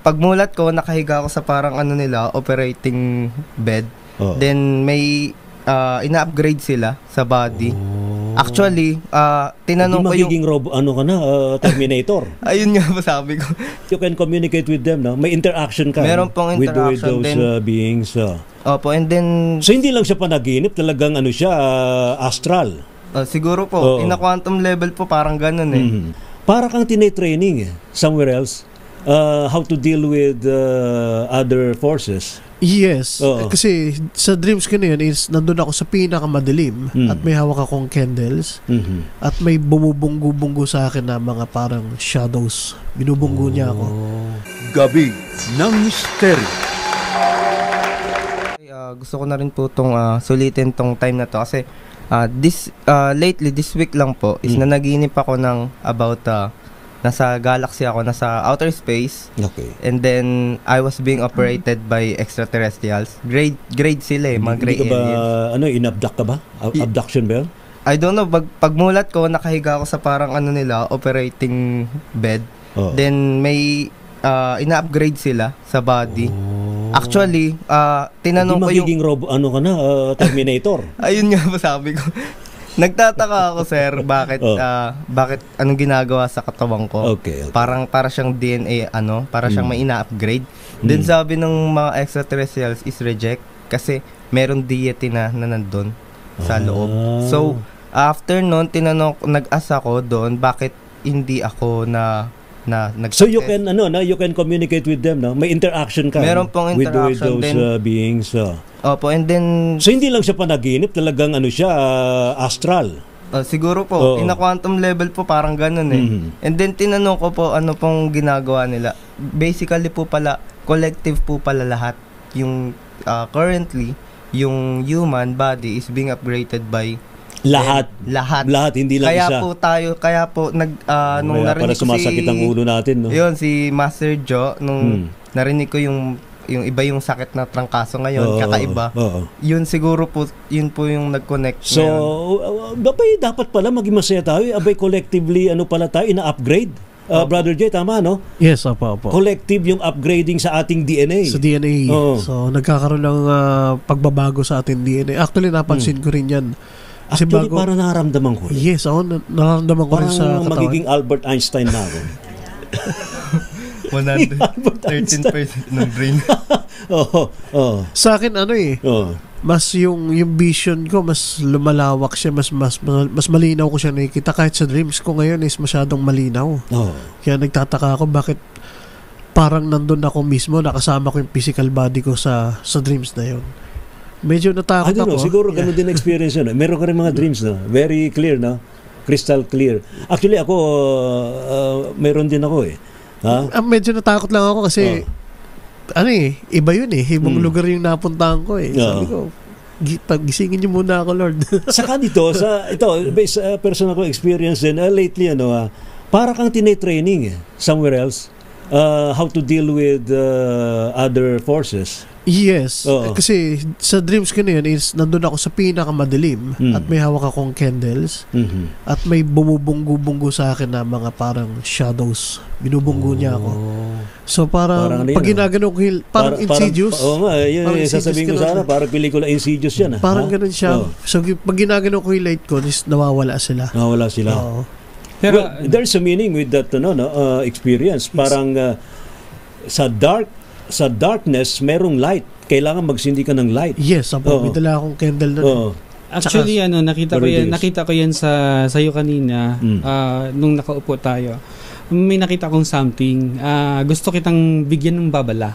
pagmulat ko, nakahiga ako sa parang ano nila, operating bed. Then may ina-upgrade sila sa body. Actually, tinanong ko yung... Terminator. Ayun nga ba sabi ko. You can communicate with them, no? May interaction ka. Meron pong interaction with those beings. Opo, and then... So, hindi lang siya panaginip, talagang ano siya, astral. Siguro po, in a quantum level po, parang ganun eh. Para kang tine-training somewhere else, how to deal with other forces. Yes, kasi sa dreams ko na yun is nandun ako sa pinakamadilim at may hawak akong candles at may bumubunggo-bunggo sa akin na mga parang shadows. Binubunggo niya ako. Gabi ng Misteryo. Gusto ko na rin po itong sulitin tong time na to kasi lately, this week lang po is nanaginip ako ng about nasa galaxy ako, nasa outer space. Okay. And then, I was being operated by extraterrestrials. Grade sila eh, mga gray aliens. In-abduct ka ba? Abduction ba yun? I don't know, pagmulat ko, nakahiga ako sa parang ano nila, operating bed. Then, may ina-upgrade sila sa body. Actually, tinanong ko yung... Terminator. Ayun nga ba sabi ko. Nagtataka ako, sir, bakit anong ginagawa sa katawan ko? Okay. Para siyang DNA, para siyang may ina-upgrade. Then sabi ng mga extraterrestrials is reject kasi meron deity na nandun sa loob. So, after nun, nag-asa ko doon, bakit hindi ako So you can you can communicate with them, no? May interaction ka. Meron pong interaction with those beings. Opo, and then so hindi lang siya panaginip, talagang astral. Siguro po, in a quantum level po parang ganun eh. And then tinanong ko po ano pong ginagawa nila. Basically po pala collective po pala lahat. Yung currently yung human body is being upgraded by lahat, hindi lang isa. Kaya po nung narinig ko sumasakit ang ulo natin, no? Yun, si Master Joe, nung narinig ko yung iba yung sakit na trangkaso ngayon, kakaiba. Yun siguro po, yun po yung nag-connect. So, dapat pala maging masaya tayo. Abay, collectively, pala tayo, ina-upgrade. Brother Jay, tama, no? Yes, opo. Collective yung upgrading sa ating DNA. Sa DNA. So, nagkakaroon ng pagbabago sa ating DNA. Actually, napansin ko rin yan. Kasi actually, parang nararamdaman ko rin. Yes, nararamdaman ko rin sa katawan. Parang magiging Albert Einstein na ako. 113% ng brain. Sa akin, mas yung vision ko, mas lumalawak siya, mas malinaw ko siya nakikita. Kahit sa dreams ko ngayon is masyadong malinaw. Kaya nagtataka ako bakit parang nandun ako mismo, nakasama ko yung physical body ko sa dreams na yun. Medyo natakot ako. Siguro ganun din experience yun. Meron ka rin mga dreams, no? Very clear, no? Crystal clear. Actually, ako, meron din ako eh. Medyo natakot lang ako kasi, iba yun eh. Ibang lugar yung napuntahan ko eh. Sabi ko, pagisingin niyo muna ako, Lord. Saka dito, based personal ko experience din, lately, para kang tine-training somewhere else, how to deal with other forces. Yes, kasi sa dreams ko na yun is nandun ako sa pinakamadilim at may hawak akong candles at may bumubunggo-bunggo sa akin na mga parang shadows. Binubunggo niya ako. So parang pag ginagano ko, parang Insidious. Yun sasabihin ko sana, parang pelikula Insidious yan. Parang ganun siya. So pag ginagano ko yung light ko, is nawawala sila. Pero there's a meaning with that experience. Parang sa darkness, merong light. Kailangan magsindi ka ng light. Yes, may dala akong candle na. Actually, nakita ko yan sa sayo kanina, nung nakaupo tayo. May nakita kong something. Gusto kitang bigyan ng babala.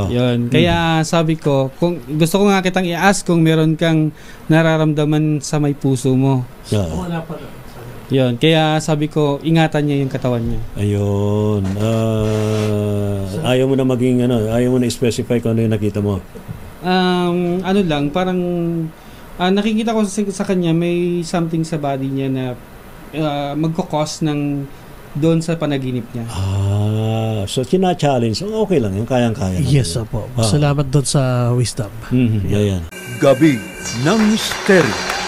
Yun. Kaya sabi ko, gusto ko nga kitang i-ask kung meron kang nararamdaman sa may puso mo. Wala pa na. Yun. Kaya sabi ko, ingatan niya yung katawan niya. Ayun. Ayaw mo na ayaw mo na specify kung ano yung nakita mo. Parang nakikita ko sa kanya may something sa body niya na magkakos ng doon sa panaginip niya. So challenge. Okay lang yung kayang-kaya. Yes, po. Salamat doon sa wisdom. Yan. Gabi ng Misteryo.